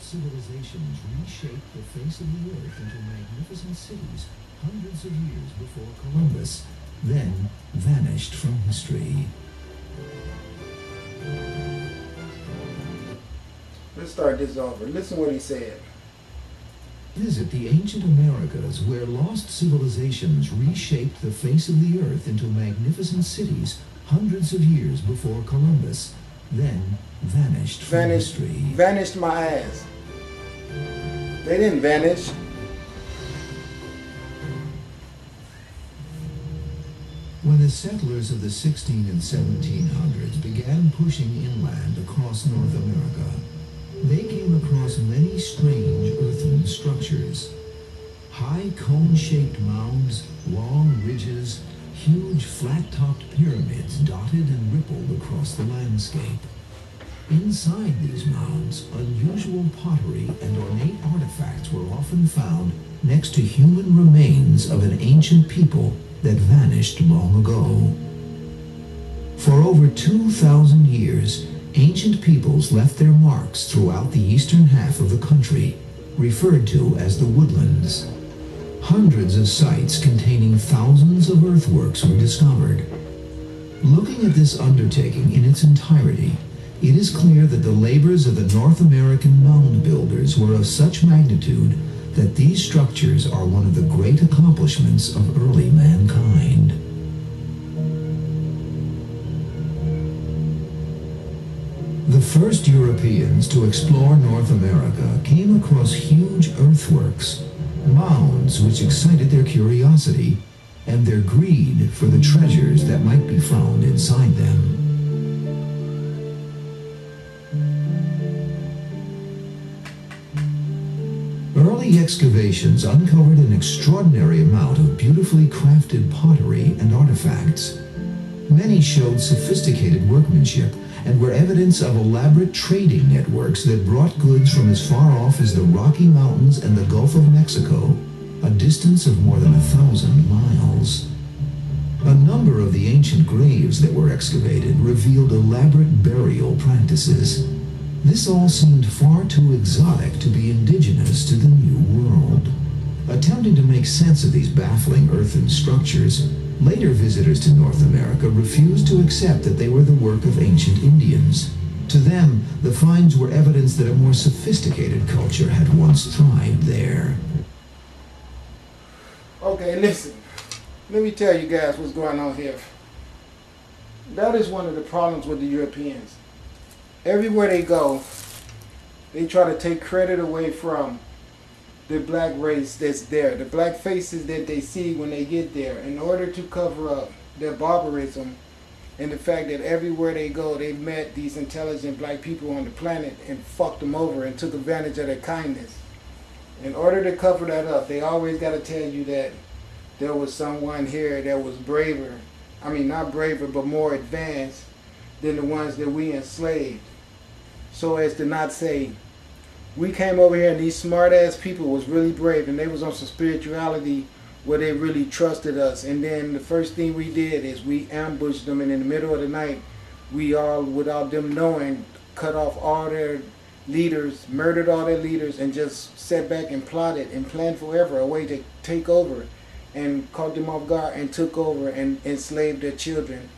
civilizations reshaped the face of the earth into magnificent cities hundreds of years before Columbus, then vanished from history. Let's start this over. Listen what he said. Visit the ancient Americas, where lost civilizations reshaped the face of the earth into magnificent cities hundreds of years before Columbus, then vanished from history. Vanished my ass. They didn't vanish. When the settlers of the 16 and 1700s began pushing inland across North America, they came across many strange earthen structures. High cone-shaped mounds, long ridges, huge flat-topped pyramids dotted and rippled across the landscape. Inside these mounds, unusual pottery and ornate artifacts were often found next to human remains of an ancient people that vanished long ago. For over 2,000 years, ancient peoples left their marks throughout the eastern half of the country, referred to as the woodlands. Hundreds of sites containing thousands of earthworks were discovered. Looking at this undertaking in its entirety, it is clear that the labors of the North American mound builders were of such magnitude that these structures are one of the great accomplishments of early mankind. The first Europeans to explore North America came across huge earthworks, mounds which excited their curiosity and their greed for the treasures that might be found inside them. Early excavations uncovered an extraordinary amount of beautifully crafted pottery and artifacts. Many showed sophisticated workmanship and were evidence of elaborate trading networks that brought goods from as far off as the Rocky Mountains and the Gulf of Mexico, a distance of more than 1,000 miles. A number of the ancient graves that were excavated revealed elaborate burial practices. This all seemed far too exotic to be indigenous to the New World. Attempting to make sense of these baffling earthen structures, later visitors to North America refused to accept that they were the work of ancient Indians. To them, the finds were evidence that a more sophisticated culture had once thrived there. Okay, listen. Let me tell you guys what's going on here. That is one of the problems with the Europeans. Everywhere they go, they try to take credit away from the black race that's there, the black faces that they see when they get there, in order to cover up their barbarism and the fact that everywhere they go, they met these intelligent black people on the planet and fucked them over and took advantage of their kindness. In order to cover that up, they always got to tell you that there was someone here that was braver, I mean not braver, but more advanced than the ones that we enslaved. So as to not say, we came over here and these smart ass people was really brave and they was on some spirituality where they really trusted us. And then the first thing we did is we ambushed them, and in the middle of the night, we all, without them knowing, cut off all their leaders, murdered all their leaders, and just sat back and plotted and planned forever a way to take over, and caught them off guard and took over and enslaved their children.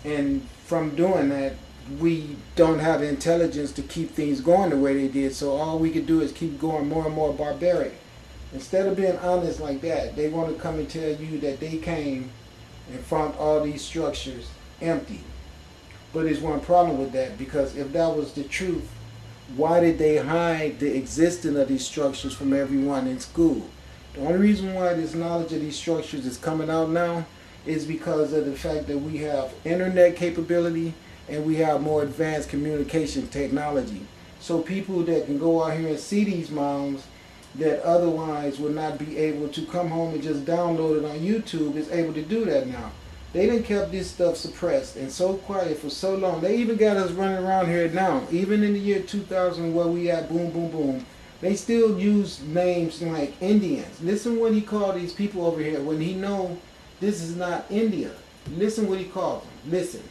And from doing that, we don't have the intelligence to keep things going the way they did, so all we could do is keep going more and more barbaric. Instead of being honest like that, they want to come and tell you that they came and found all these structures empty. But there's one problem with that, because if that was the truth, why did they hide the existence of these structures from everyone in school? The only reason why this knowledge of these structures is coming out now is because of the fact that we have internet capability and we have more advanced communication technology. So people that can go out here and see these mounds that otherwise would not be able to come home and just download it on YouTube is able to do that now. They done kept this stuff suppressed and so quiet for so long. They even got us running around here now. Even in the year 2000 where we at, boom, boom, boom, they still use names like Indians. Listen what he called these people over here when he know this is not India. Listen what he calls them. Listen.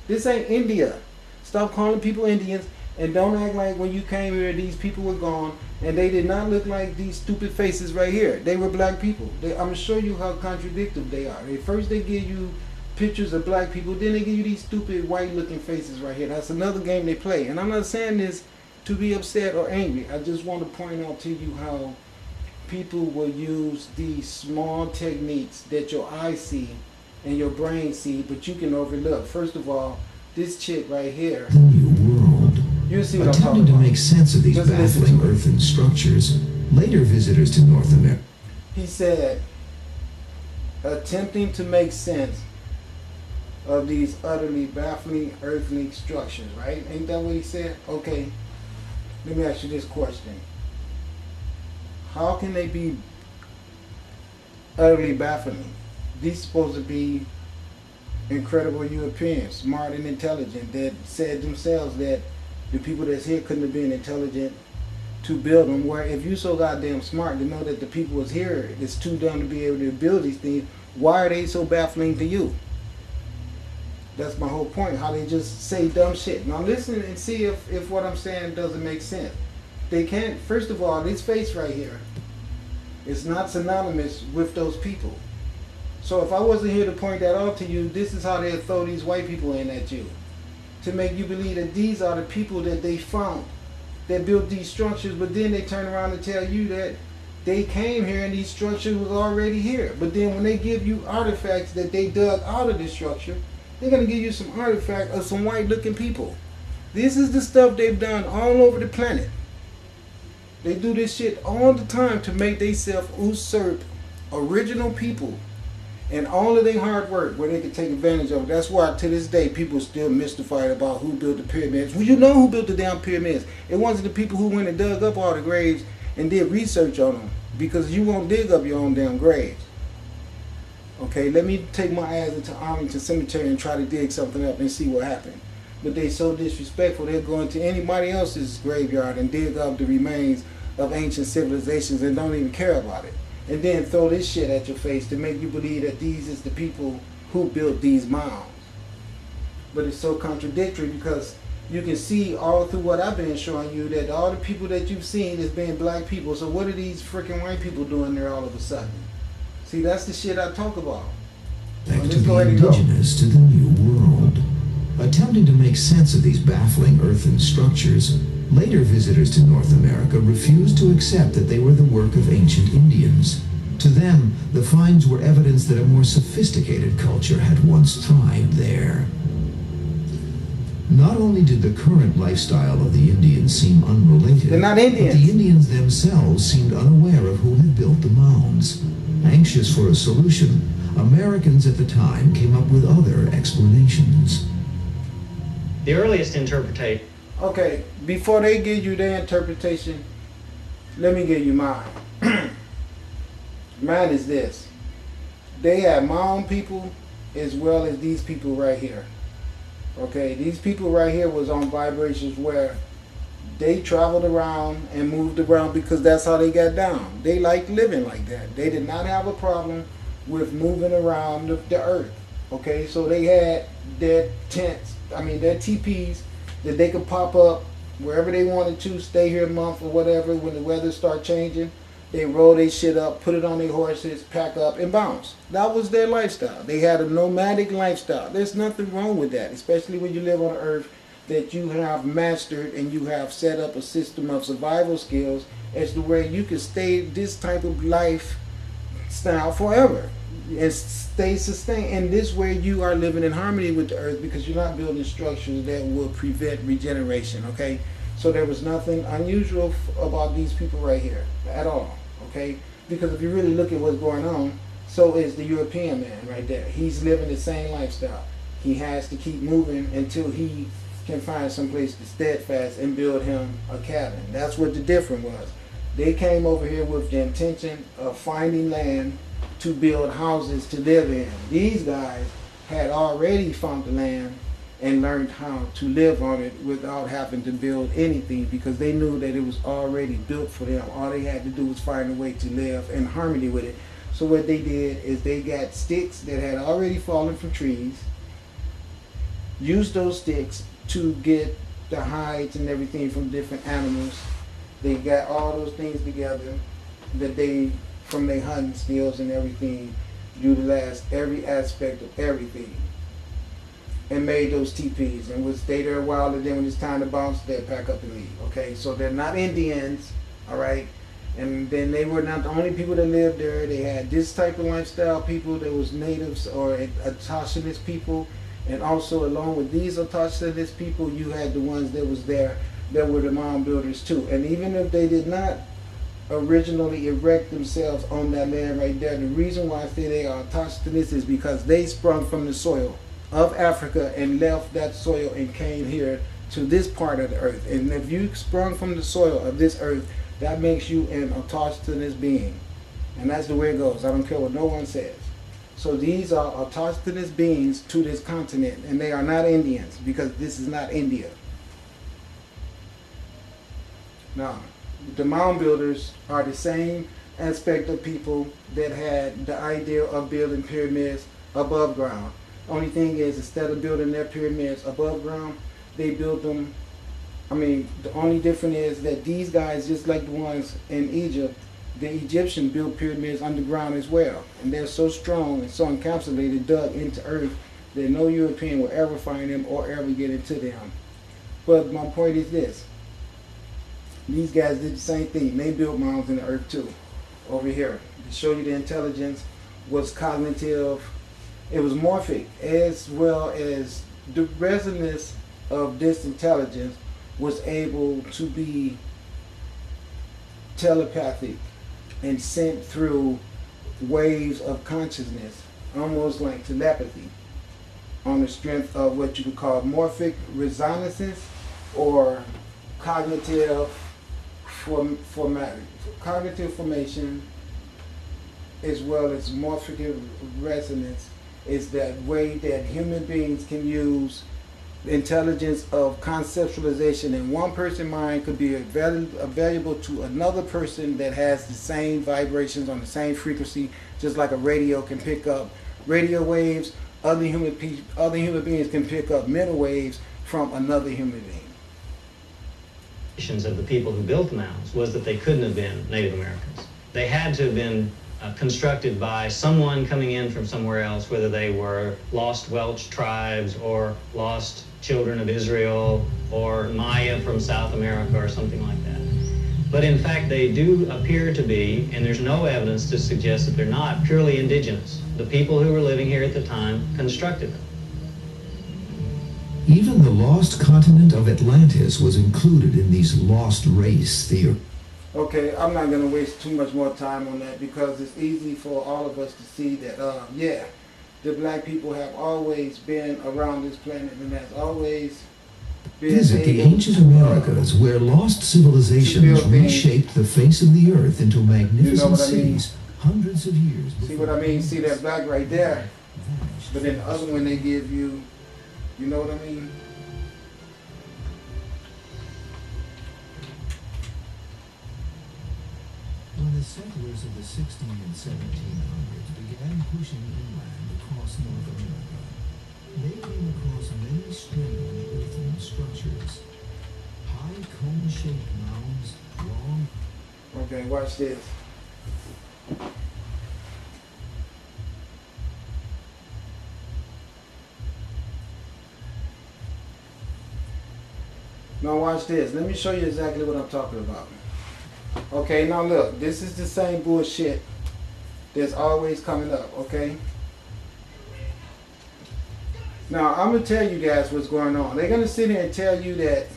This ain't India. Stop calling people Indians. And don't act like when you came here, these people were gone, and they did not look like these stupid faces right here. They were black people. I'm gonna show you how contradictory they are. First they give you pictures of black people, then they give you these stupid white-looking faces right here. That's another game they play. And I'm not saying this to be upset or angry. I just want to point out to you how people will use these small techniques that your eyes see and your brain see, but you can overlook. First of all, this chick right here. The New World. You see what I'm Attempting talking to about. make sense of these Just listen baffling to it. earthen structures, later visitors to North America. He said, attempting to make sense of these utterly baffling earthly structures, right? Ain't that what he said? Okay, let me ask you this question. How can they be utterly baffling? These supposed to be incredible Europeans, smart and intelligent, that said themselves that the people that's here couldn't have been intelligent to build them. Where if you so goddamn smart to know that the people that's here is too dumb to be able to build these things, why are they so baffling to you? That's my whole point, how they just say dumb shit. Now listen and see if what I'm saying doesn't make sense. They can't, first of all, this face right here is not synonymous with those people. So if I wasn't here to point that out to you, this is how they'll throw these white people in at you. To make you believe that these are the people that they found that built these structures, but then they turn around and tell you that they came here and these structures was already here. But then when they give you artifacts that they dug out of this structure, they're going to give you some artifact of some white looking people. This is the stuff they've done all over the planet. They do this shit all the time to make themselves usurp original people and all of their hard work where they can take advantage of it. That's why to this day people still mystified about who built the pyramids. Well, you know who built the damn pyramids. It wasn't the people who went and dug up all the graves and did research on them, because you won't dig up your own damn graves. Okay, let me take my ass into Arlington Cemetery and try to dig something up and see what happened. But they so disrespectful, they'll go into anybody else's graveyard and dig up the remains of ancient civilizations and don't even care about it. And then throw this shit at your face to make you believe that these is the people who built these mounds. But it's so contradictory, because you can see all through what I've been showing you that all the people that you've seen is being black people. So what are these freaking white people doing there all of a sudden? See, that's the shit I talk about. To Let's go the ahead and go. indigenous to the New World. Attempting to make sense of these baffling earthen structures, later visitors to North America refused to accept that they were the work of ancient Indians. To them, the finds were evidence that a more sophisticated culture had once thrived there. Not only did the current lifestyle of the Indians seem unrelated, They're not Indians. but the Indians themselves seemed unaware of who had built the mounds. Anxious for a solution, Americans at the time came up with other explanations. The earliest interpretation. Okay, before they give you their interpretation, let me give you mine. Mine is this. They had mound people as well as these people right here. Okay, these people right here was on vibrations where they traveled around and moved around because that's how they got down. They liked living like that. They did not have a problem with moving around the earth. Okay, so they had their tents, their teepees that they could pop up wherever they wanted to, stay here a month or whatever. When the weather start changing, they roll their shit up, put it on their horses, pack up, and bounce. That was their lifestyle. They had a nomadic lifestyle. There's nothing wrong with that, especially when you live on earth that you have mastered and you have set up a system of survival skills as to where you can stay this type of lifestyle forever and stay sustained. And this way you are living in harmony with the earth, because you're not building structures that will prevent regeneration. Okay, so there was nothing unusual about these people right here at all. Okay, because if you really look at what's going on, so is the European man right there. He's living the same lifestyle. He has to keep moving until he can find some place to steadfast and build him a cabin. That's what the difference was. They came over here with the intention of finding land to build houses to live in. These guys had already found the land and learned how to live on it without having to build anything, because they knew that it was already built for them. All they had to do was find a way to live in harmony with it. So what they did is they got sticks that had already fallen from trees, used those sticks to get the hides and everything from different animals. They got all those things together that they, from their hunting skills and everything, utilized every aspect of everything and made those teepees and would stay there a while, and then when it's time to bounce, they'd pack up and leave. Okay, so they're not Indians, all right? And then they were not the only people that lived there. They had this type of lifestyle people that was natives or autochthonous people, and also along with these autochthonous people, you had the ones that was there that were the mound builders too. And even if they did not originally erect themselves on that land right there, the reason why I say they are autochthonous is because they sprung from the soil of Africa and left that soil and came here to this part of the earth. And if you sprung from the soil of this earth, that makes you an autochthonous being. And that's the way it goes. I don't care what no one says. So these are autochthonous beings to this continent, and they are not Indians, because this is not India. Now, the mound builders are the same aspect of people that had the idea of building pyramids above ground. Only thing is, instead of building their pyramids above ground, they build them, the only difference is that these guys, just like the ones in Egypt, the Egyptians built pyramids underground as well. And they're so strong and so encapsulated, dug into earth, that no European will ever find them or ever get into them. But my point is this. These guys did the same thing. They built mounds in the earth too. Over here, to show you the intelligence was cognitive. It was morphic, as well as the resonance of this intelligence was able to be telepathic and sent through waves of consciousness, almost like telepathy, on the strength of what you could call morphic resonances or cognitive formation, as well as morphic resonance, is that way that human beings can use the intelligence of conceptualization in one person's mind could be valuable to another person that has the same vibrations on the same frequency, just like a radio can pick up radio waves. Other human beings can pick up mental waves from another human being. Of the people who built the mounds was that they couldn't have been Native Americans. They had to have been constructed by someone coming in from somewhere else, whether they were lost Welsh tribes or lost children of Israel or Maya from South America or something like that. But in fact, they do appear to be, and there's no evidence to suggest that they're not, purely indigenous. The people who were living here at the time constructed them. Even the lost continent of Atlantis was included in these lost race theories. Okay, I'm not going to waste too much more time on that because it's easy for all of us to see that, the black people have always been around this planet and has always been Visit the ancient Americas, where lost civilizations reshaped the face of the earth into magnificent cities hundreds of years before. See what I mean? See that black right there? But then the other one they give you, you know what I mean? When the settlers of the 16 and 1700s began pushing inland across North America, they came across many strange earthen structures. High cone-shaped mounds, long... Okay, watch this. Now watch this. Let me show you exactly what I'm talking about. Okay, now look. This is the same bullshit that's always coming up, okay? Now, I'm going to tell you guys what's going on. They're going to sit here and tell you that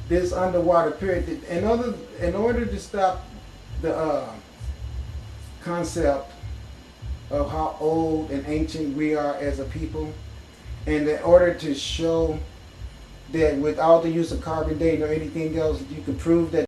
this underwater period, in order to stop the concept of how old and ancient we are as a people, and in order to show that without the use of carbon dating or anything else, you can prove that